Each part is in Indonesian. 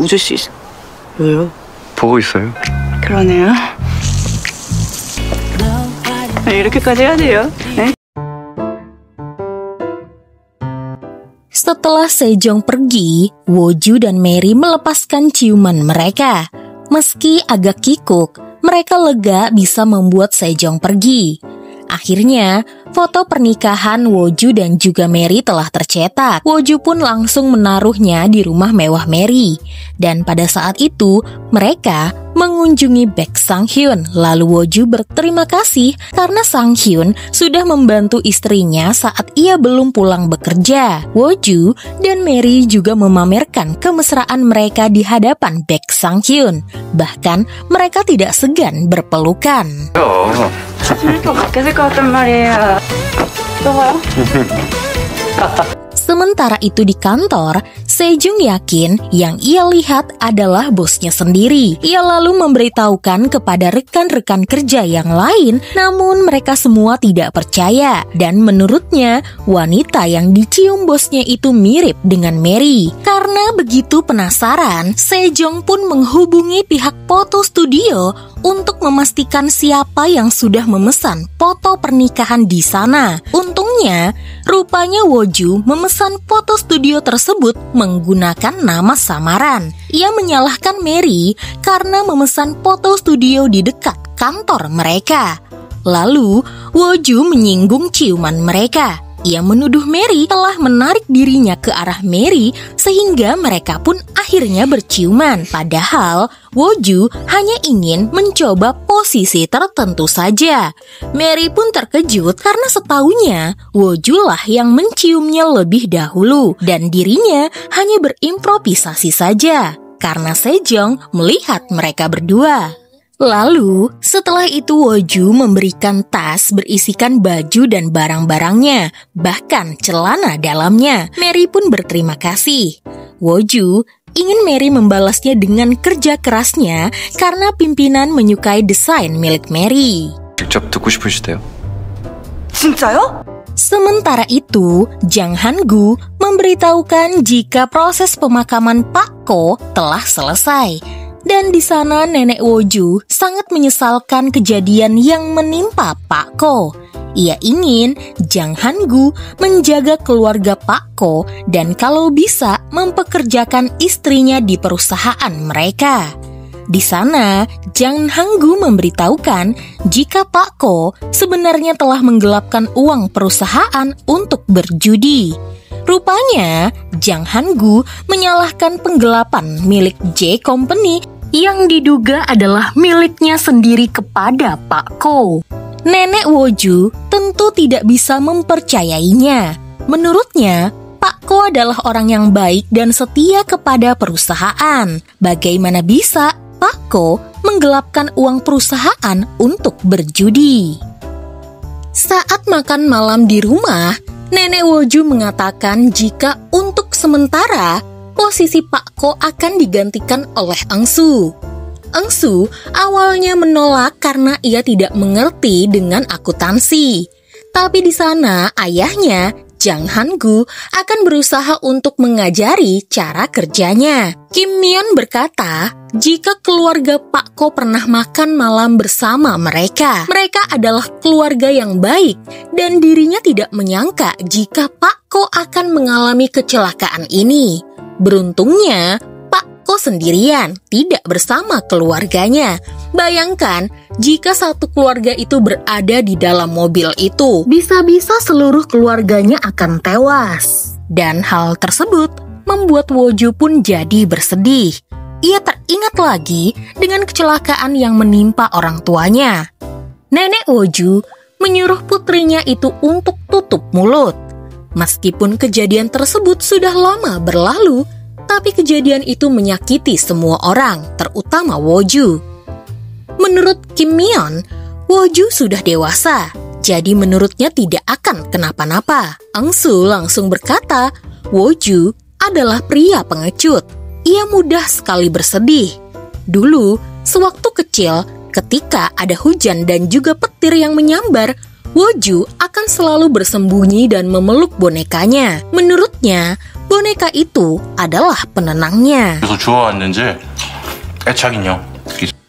웃을 수 있어. 왜요? 보고 있어요. 그러네요. 이렇게까지 해야 돼요. 네? Setelah Sejong pergi, Woju dan Mary melepaskan ciuman mereka. Meski agak kikuk, mereka lega bisa membuat Sejong pergi. Akhirnya, foto pernikahan Woju dan juga Mary telah tercetak. Woju pun langsung menaruhnya di rumah mewah Mary. Dan pada saat itu, mereka mengunjungi Baek Sang-hyun. Lalu Woju berterima kasih karena Sang-hyun sudah membantu istrinya saat ia belum pulang bekerja. Woju dan Mary juga memamerkan kemesraan mereka di hadapan Baek Sang-hyun. Bahkan mereka tidak segan berpelukan. 슬퍼 바뀌었을 것 같단 말이에요. 또 봐요? Sementara itu di kantor, Sejong yakin yang ia lihat adalah bosnya sendiri. Ia lalu memberitahukan kepada rekan-rekan kerja yang lain, namun mereka semua tidak percaya. Dan menurutnya, wanita yang dicium bosnya itu mirip dengan Mary. Karena begitu penasaran, Sejong pun menghubungi pihak foto studio untuk memastikan siapa yang sudah memesan foto pernikahan di sana. Untungnya, rupanya Woju memesan foto studio tersebut menggunakan nama samaran. Ia menyalahkan Mary karena memesan foto studio di dekat kantor mereka. Lalu, Woju menyinggung ciuman mereka. Ia menuduh Mary telah menarik dirinya ke arah Mary sehingga mereka pun akhirnya berciuman. Padahal Woju hanya ingin mencoba posisi tertentu saja. Mary pun terkejut karena setaunya Woju lah yang menciumnya lebih dahulu dan dirinya hanya berimprovisasi saja karena Sejong melihat mereka berdua. Lalu, setelah itu Woju memberikan tas berisikan baju dan barang-barangnya, bahkan celana dalamnya. Mary pun berterima kasih. Woju ingin Mary membalasnya dengan kerja kerasnya karena pimpinan menyukai desain milik Mary. 직접 듣고 싶으시대요? 진짜요? Sementara itu, Jang Han-gu memberitahukan jika proses pemakaman Pak Ko telah selesai. Dan di sana nenek Woju sangat menyesalkan kejadian yang menimpa Pak Ko. Ia ingin Jang Han-gu menjaga keluarga Pak Ko dan kalau bisa mempekerjakan istrinya di perusahaan mereka. Di sana, Jang Han-gu memberitahukan jika Pak Ko sebenarnya telah menggelapkan uang perusahaan untuk berjudi. Rupanya, Jang Han-gu menyalahkan penggelapan milik J Company yang diduga adalah miliknya sendiri kepada Pak Ko. Nenek Woju tentu tidak bisa mempercayainya. Menurutnya, Pak Ko adalah orang yang baik dan setia kepada perusahaan. Bagaimana bisa Pak Ko menggelapkan uang perusahaan untuk berjudi? Saat makan malam di rumah, Nenek Woju mengatakan jika untuk sementara posisi Pak Ko akan digantikan oleh Eungsu. Eungsu awalnya menolak karena ia tidak mengerti dengan akuntansi. Tapi di sana ayahnya, Jang Han-gu, akan berusaha untuk mengajari cara kerjanya. Kim Myeon berkata, jika keluarga Pak Ko pernah makan malam bersama mereka, mereka adalah keluarga yang baik dan dirinya tidak menyangka jika Pak Ko akan mengalami kecelakaan ini. Beruntungnya, Pak Ko sendirian, tidak bersama keluarganya. Bayangkan, jika satu keluarga itu berada di dalam mobil itu, bisa-bisa seluruh keluarganya akan tewas. Dan hal tersebut membuat Woju pun jadi bersedih. Ia teringat lagi dengan kecelakaan yang menimpa orang tuanya. Nenek Woju menyuruh putrinya itu untuk tutup mulut. Meskipun kejadian tersebut sudah lama berlalu, tapi kejadian itu menyakiti semua orang, terutama Woju. Menurut Kim Myeon, Woju sudah dewasa, jadi menurutnya tidak akan kenapa-napa. Eungsu langsung berkata, Woju adalah pria pengecut. Ia mudah sekali bersedih. Dulu, sewaktu kecil, ketika ada hujan dan juga petir yang menyambar, Woju akan selalu bersembunyi dan memeluk bonekanya. Menurutnya, boneka itu adalah penenangnya. 그래서 주워왔는지 애착 인형.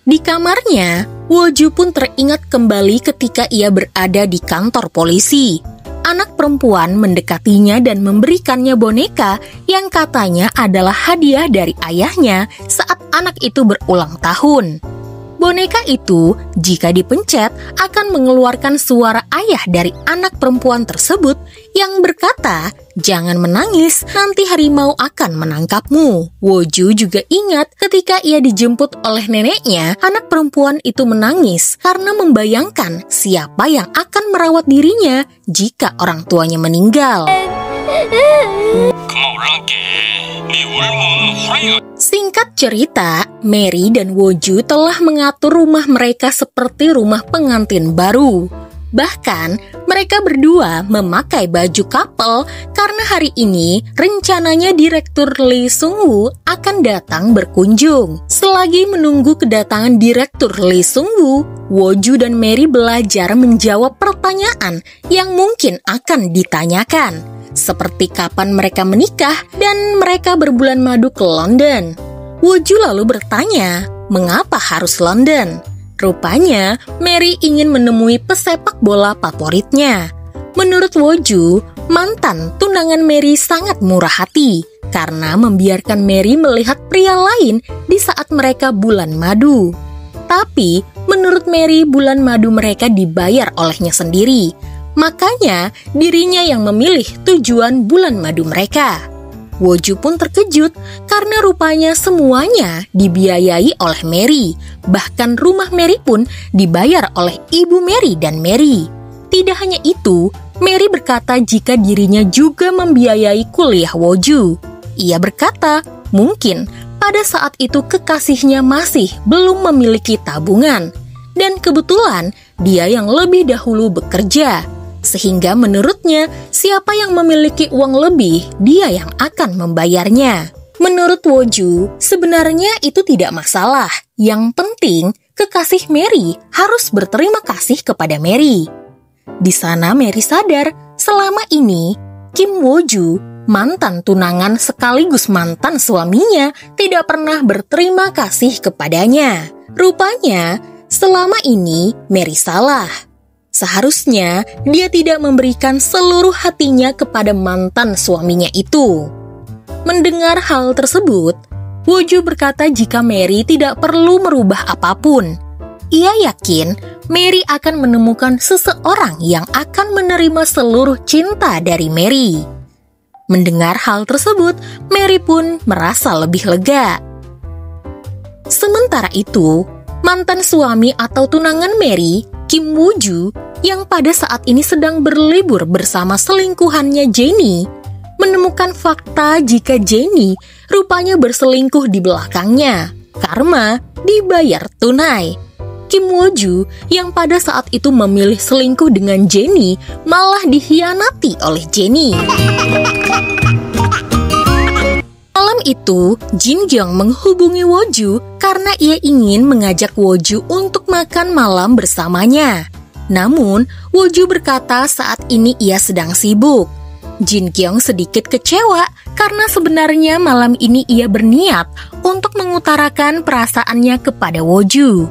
Di kamarnya, Woju pun teringat kembali ketika ia berada di kantor polisi. Anak perempuan mendekatinya dan memberikannya boneka yang katanya adalah hadiah dari ayahnya saat anak itu berulang tahun. Boneka itu, jika dipencet, akan mengeluarkan suara ayah dari anak perempuan tersebut yang berkata, "Jangan menangis, nanti harimau akan menangkapmu." Woju juga ingat ketika ia dijemput oleh neneknya, anak perempuan itu menangis karena membayangkan siapa yang akan merawat dirinya jika orang tuanya meninggal. Singkat cerita, Mary dan Woju telah mengatur rumah mereka seperti rumah pengantin baru. Bahkan, mereka berdua memakai baju couple karena hari ini rencananya Direktur Lee Sung-woo akan datang berkunjung. Selagi menunggu kedatangan Direktur Lee Sung-woo, Woju dan Mary belajar menjawab pertanyaan yang mungkin akan ditanyakan, seperti kapan mereka menikah dan mereka berbulan madu ke London. Woju lalu bertanya, mengapa harus London? Rupanya, Mary ingin menemui pesepak bola favoritnya. Menurut Woju, mantan tunangan Mary sangat murah hati karena membiarkan Mary melihat pria lain di saat mereka bulan madu. Tapi, menurut Mary, bulan madu mereka dibayar olehnya sendiri. Makanya, dirinya yang memilih tujuan bulan madu mereka. Woju pun terkejut karena rupanya semuanya dibiayai oleh Mary. Bahkan rumah Mary pun dibayar oleh ibu Mary dan Mary. Tidak hanya itu, Mary berkata jika dirinya juga membiayai kuliah Woju. Ia berkata, mungkin pada saat itu kekasihnya masih belum memiliki tabungan. Dan kebetulan dia yang lebih dahulu bekerja. Sehingga menurutnya, siapa yang memiliki uang lebih, dia yang akan membayarnya. Menurut Woju, sebenarnya itu tidak masalah. Yang penting, kekasih Mary harus berterima kasih kepada Mary. Di sana Mary sadar, selama ini, Kim Woju, mantan tunangan sekaligus mantan suaminya, tidak pernah berterima kasih kepadanya. Rupanya, selama ini Mary salah. Seharusnya dia tidak memberikan seluruh hatinya kepada mantan suaminya itu. Mendengar hal tersebut, Woju berkata jika Mary tidak perlu merubah apapun. Ia yakin Mary akan menemukan seseorang yang akan menerima seluruh cinta dari Mary. Mendengar hal tersebut, Mary pun merasa lebih lega. Sementara itu, mantan suami atau tunangan Mary, Kim Woo-ju, yang pada saat ini sedang berlibur bersama selingkuhannya Jennie, menemukan fakta jika Jennie rupanya berselingkuh di belakangnya. Karma dibayar tunai. Kim Woo-ju yang pada saat itu memilih selingkuh dengan Jennie malah dikhianati oleh Jennie. Malam itu, Jin Gyung menghubungi Woju karena ia ingin mengajak Woju untuk makan malam bersamanya. Namun, Woju berkata saat ini ia sedang sibuk. Jin Gyung sedikit kecewa karena sebenarnya malam ini ia berniat untuk mengutarakan perasaannya kepada Woju.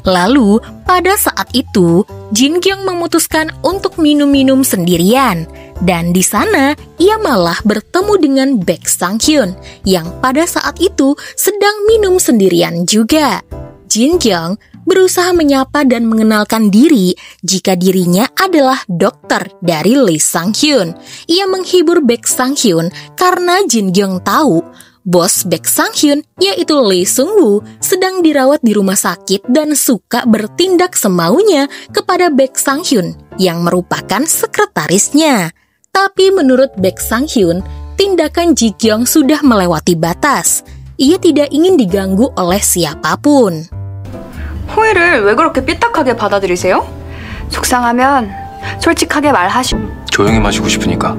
Lalu, pada saat itu, Jin Gyung memutuskan untuk minum-minum sendirian. Dan di sana, ia malah bertemu dengan Baek Sang-hyun yang pada saat itu sedang minum sendirian juga. Jin Gyung berusaha menyapa dan mengenalkan diri jika dirinya adalah dokter dari Lee Sang-hyun. Ia menghibur Baek Sang-hyun karena Jin Gyung tahu bos Baek Sang-hyun, yaitu Lee Sung-woo, sedang dirawat di rumah sakit dan suka bertindak semaunya kepada Baek Sang-hyun yang merupakan sekretarisnya. Tapi menurut Baek Sang-hyun, tindakan Ji Gyung sudah melewati batas. Ia tidak ingin diganggu oleh siapapun. 호의를 왜 그렇게 삐딱하게 받아들이세요? 속상하면 솔직하게 말하시. 조용히 마시고 싶으니까.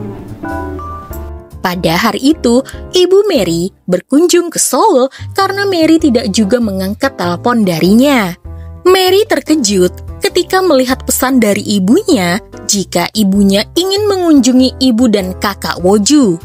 Pada hari itu, Ibu Mary berkunjung ke Seoul karena Mary tidak juga mengangkat telepon darinya. Mary terkejut ketika melihat pesan dari ibunya jika ibunya ingin mengunjungi ibu dan kakak Woju.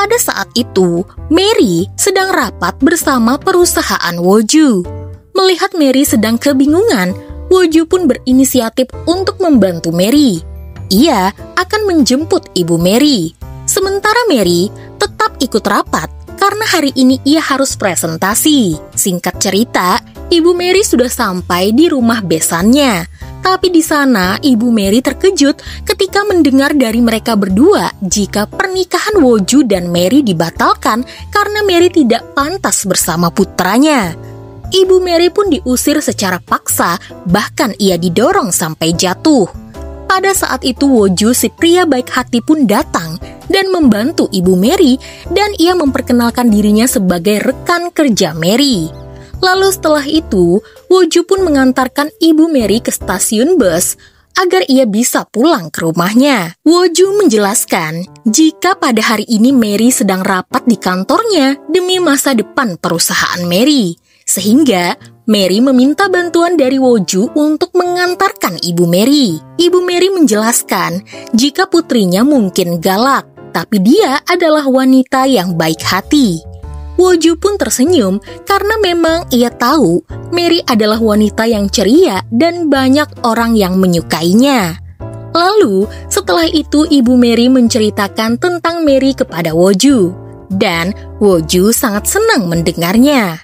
Pada saat itu, Mary sedang rapat bersama perusahaan Woju. Melihat Mary sedang kebingungan, Woju pun berinisiatif untuk membantu Mary. Ia akan menjemput ibu Mary. Sementara Mary tetap ikut rapat karena hari ini ia harus presentasi. Singkat cerita, ibu Mary sudah sampai di rumah besannya. Tapi di sana, ibu Mary terkejut ketika mendengar dari mereka berdua jika pernikahan Woju dan Mary dibatalkan karena Mary tidak pantas bersama putranya. Ibu Mary pun diusir secara paksa, bahkan ia didorong sampai jatuh. Pada saat itu Woju, si pria baik hati pun datang dan membantu ibu Mary, dan ia memperkenalkan dirinya sebagai rekan kerja Mary. Lalu setelah itu, Woju pun mengantarkan ibu Mary ke stasiun bus agar ia bisa pulang ke rumahnya. Woju menjelaskan jika pada hari ini Mary sedang rapat di kantornya demi masa depan perusahaan Mary. Sehingga Mary meminta bantuan dari Woju untuk mengantarkan ibu Mary. Ibu Mary menjelaskan jika putrinya mungkin galak, tapi dia adalah wanita yang baik hati. Woju pun tersenyum karena memang ia tahu Mary adalah wanita yang ceria dan banyak orang yang menyukainya. Lalu, setelah itu ibu Mary menceritakan tentang Mary kepada Woju, dan Woju sangat senang mendengarnya.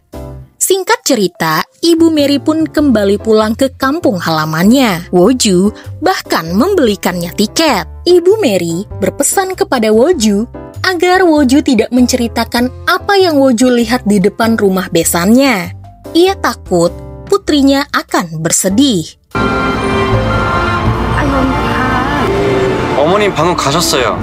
Singkat cerita, ibu Mary pun kembali pulang ke kampung halamannya. Woju bahkan membelikannya tiket. Ibu Mary berpesan kepada Woju agar Woju tidak menceritakan apa yang Woju lihat di depan rumah besannya. Ia takut putrinya akan bersedih. 어머님 방금 가셨어요.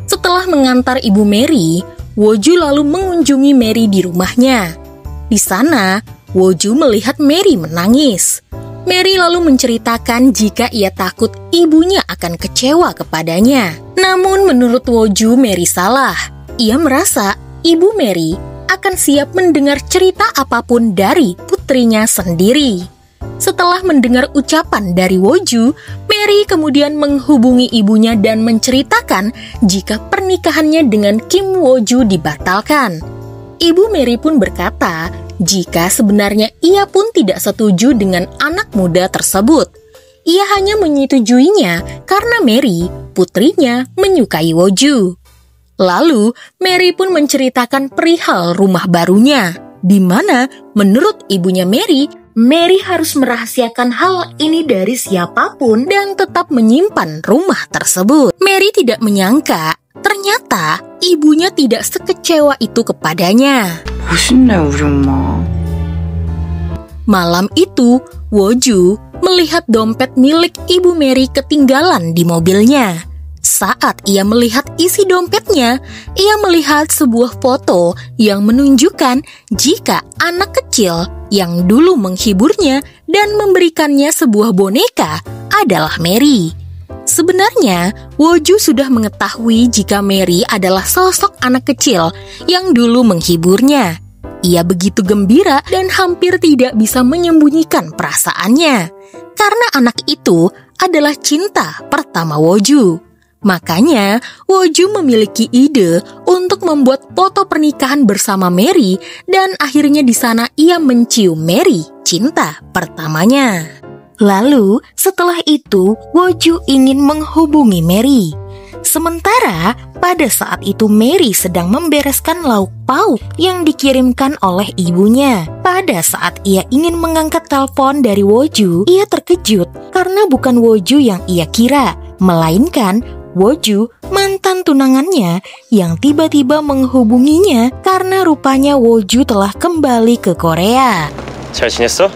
Setelah mengantar ibu Mary, Woju lalu mengunjungi Mary di rumahnya. Di sana, Woju melihat Mary menangis. Mary lalu menceritakan jika ia takut ibunya akan kecewa kepadanya. Namun menurut Woju, Mary salah. Ia merasa ibu Mary akan siap mendengar cerita apapun dari putrinya sendiri. Setelah mendengar ucapan dari Woju, Mary kemudian menghubungi ibunya dan menceritakan jika pernikahannya dengan Kim Woju dibatalkan. Ibu Mary pun berkata jika sebenarnya ia pun tidak setuju dengan anak muda tersebut. Ia hanya menyetujuinya karena Mary, putrinya, menyukai Woju. Lalu, Mary pun menceritakan perihal rumah barunya, di mana menurut ibunya Mary harus merahasiakan hal ini dari siapapun dan tetap menyimpan rumah tersebut. Mary tidak menyangka, ternyata ibunya tidak sekecewa itu kepadanya. 멋있네 우리 엄마. Malam itu, Woju melihat dompet milik ibu Mary ketinggalan di mobilnya. Saat ia melihat isi dompetnya, ia melihat sebuah foto yang menunjukkan jika anak kecil yang dulu menghiburnya dan memberikannya sebuah boneka adalah Mary. Sebenarnya, Woju sudah mengetahui jika Mary adalah sosok anak kecil yang dulu menghiburnya. Ia begitu gembira dan hampir tidak bisa menyembunyikan perasaannya, karena anak itu adalah cinta pertama Woju. Makanya, Woju memiliki ide untuk membuat foto pernikahan bersama Mary, dan akhirnya di sana ia mencium Mary, cinta pertamanya. Lalu, setelah itu, Woju ingin menghubungi Mary. Sementara, pada saat itu Mary sedang membereskan lauk pauk yang dikirimkan oleh ibunya. Pada saat ia ingin mengangkat telepon dari Woju, ia terkejut karena bukan Woju yang ia kira, melainkan Woju, mantan tunangannya, yang tiba-tiba menghubunginya karena rupanya Woju telah kembali ke Korea. 잘 지냈어?